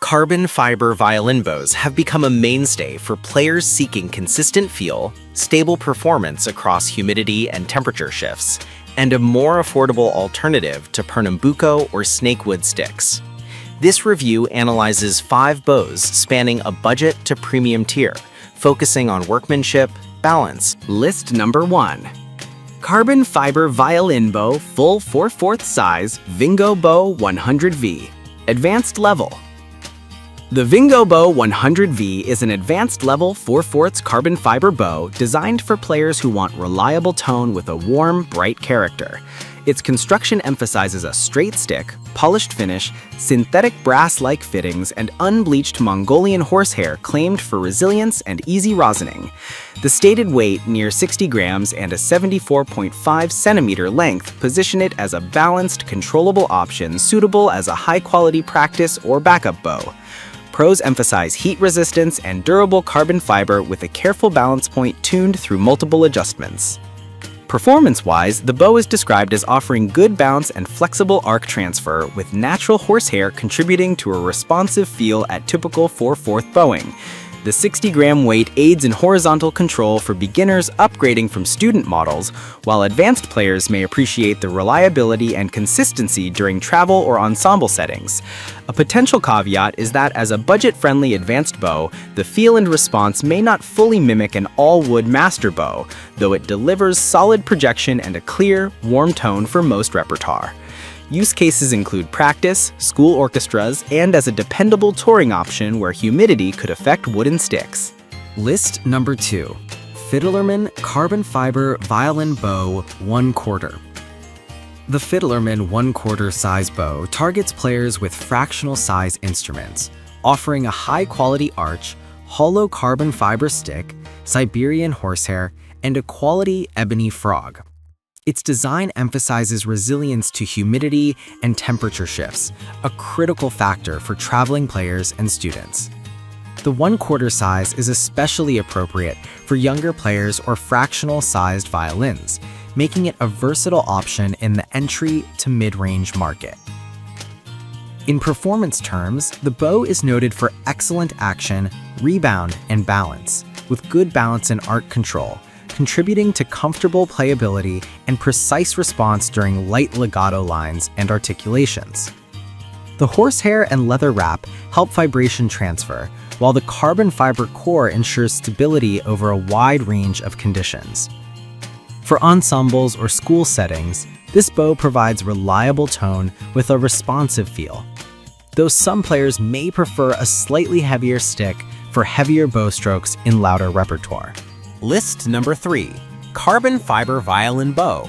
Carbon fiber violin bows have become a mainstay for players seeking consistent feel, stable performance across humidity and temperature shifts, and a more affordable alternative to Pernambuco or snakewood sticks. This review analyzes 5 bows spanning a budget to premium tier, focusing on workmanship, balance. List number 1. Carbon fiber violin bow, full 4/4 size, Vingo Bow 100V. Advanced level. The Vingo Bow 100V is an advanced level 4/4 carbon fiber bow designed for players who want reliable tone with a warm, bright character. Its construction emphasizes a straight stick, polished finish, synthetic brass-like fittings, and unbleached Mongolian horsehair claimed for resilience and easy rosining. The stated weight, near 60 grams and a 74.5 centimeter length, position it as a balanced, controllable option suitable as a high-quality practice or backup bow. Pros emphasize heat resistance and durable carbon fiber with a careful balance point tuned through multiple adjustments. Performance-wise, the bow is described as offering good bounce and flexible arc transfer, with natural horsehair contributing to a responsive feel at typical 4/4 bowing. The 60-gram weight aids in horizontal control for beginners upgrading from student models, while advanced players may appreciate the reliability and consistency during travel or ensemble settings. A potential caveat is that as a budget-friendly advanced bow, the feel and response may not fully mimic an all-wood master bow, though it delivers solid projection and a clear, warm tone for most repertoire. Use cases include practice, school orchestras, and as a dependable touring option where humidity could affect wooden sticks. List number 2. Fiddlerman Carbon Fiber Violin Bow 1/4. The Fiddlerman 1/4 size bow targets players with fractional size instruments, offering a high-quality arch, hollow carbon fiber stick, Siberian horsehair, and a quality ebony frog. Its design emphasizes resilience to humidity and temperature shifts, a critical factor for traveling players and students. The 1/4 size is especially appropriate for younger players or fractional-sized violins, making it a versatile option in the entry to mid-range market. In performance terms, the bow is noted for excellent action, rebound, and balance, with good balance and arc control, contributing to comfortable playability and precise response during light legato lines and articulations. The horsehair and leather wrap help vibration transfer, while the carbon fiber core ensures stability over a wide range of conditions. For ensembles or school settings, this bow provides reliable tone with a responsive feel, though some players may prefer a slightly heavier stick for heavier bow strokes in louder repertoire. List number 3. Carbon fiber violin bow.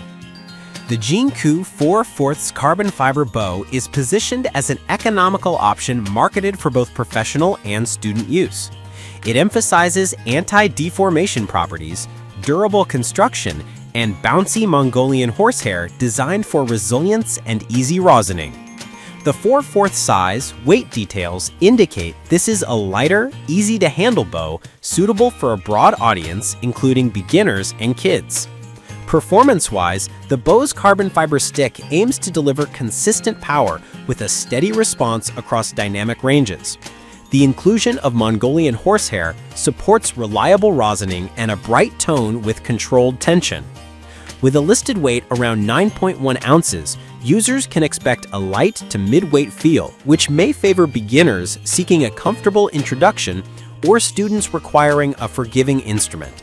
The Jinku 4/4 carbon fiber bow is positioned as an economical option marketed for both professional and student use. It emphasizes anti-deformation properties, durable construction, and bouncy Mongolian horsehair designed for resilience and easy rosining. The 4/4 size weight details indicate this is a lighter, easy-to-handle bow suitable for a broad audience, including beginners and kids. Performance-wise, the bow's carbon fiber stick aims to deliver consistent power with a steady response across dynamic ranges. The inclusion of Mongolian horsehair supports reliable rosining and a bright tone with controlled tension. With a listed weight around 9.1 ounces, users can expect a light to mid-weight feel, which may favor beginners seeking a comfortable introduction or students requiring a forgiving instrument.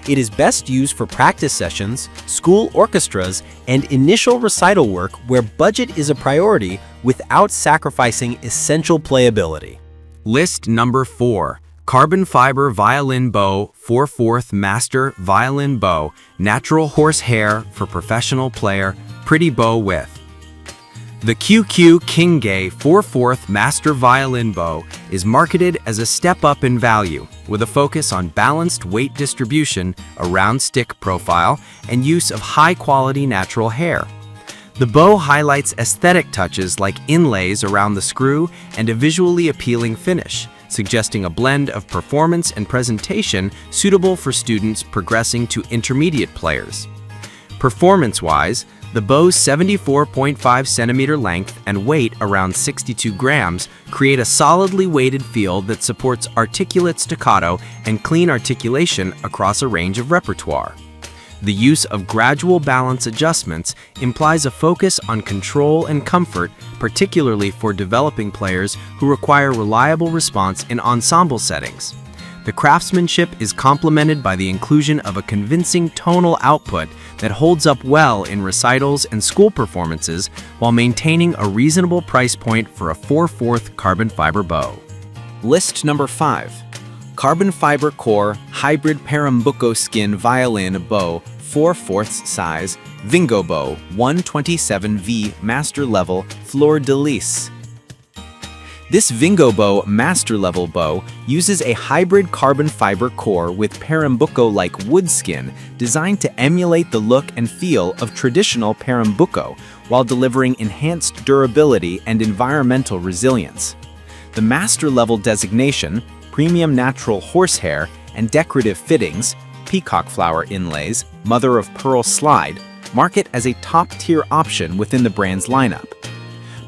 It is best used for practice sessions, school orchestras, and initial recital work where budget is a priority without sacrificing essential playability. List number 4. Carbon fiber violin bow 4/4 master violin bow, natural horsehair for professional player, pretty bow width. The QQ Kingay 4/4 master violin bow is marketed as a step up in value, with a focus on balanced weight distribution, a round stick profile, and use of high-quality natural hair. The bow highlights aesthetic touches like inlays around the screw and a visually appealing finish, suggesting a blend of performance and presentation suitable for students progressing to intermediate players. Performance-wise, The bow's 74.5 centimeter length and weight around 62 grams create a solidly weighted feel that supports articulate staccato and clean articulation across a range of repertoire. The use of gradual balance adjustments implies a focus on control and comfort, particularly for developing players who require reliable response in ensemble settings. The craftsmanship is complemented by the inclusion of a convincing tonal output that holds up well in recitals and school performances while maintaining a reasonable price point for a 4/4 carbon fiber bow. List number 5. Carbon fiber core hybrid Pernambuco skin violin bow 4/4 size Vingo bow 127V master level fleur de lis. This Vingo bow master level bow uses a hybrid carbon fiber core with Pernambuco-like wood skin designed to emulate the look and feel of traditional Pernambuco while delivering enhanced durability and environmental resilience. The master level designation, premium natural horsehair, and decorative fittings, peacock flower inlays, mother of pearl slide, mark it as a top-tier option within the brand's lineup.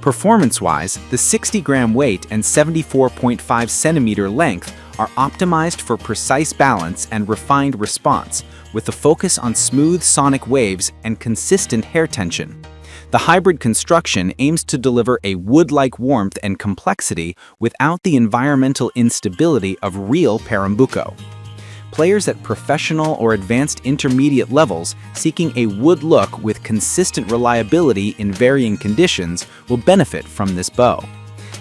Performance-wise, the 60-gram weight and 74.5 centimeter length are optimized for precise balance and refined response, with a focus on smooth sonic waves and consistent hair tension. The hybrid construction aims to deliver a wood-like warmth and complexity without the environmental instability of real Pernambuco. Players at professional or advanced intermediate levels seeking a wood look with consistent reliability in varying conditions will benefit from this bow.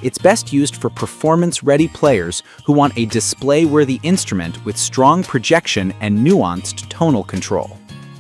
It's best used for performance-ready players who want a display-worthy instrument with strong projection and nuanced tonal control.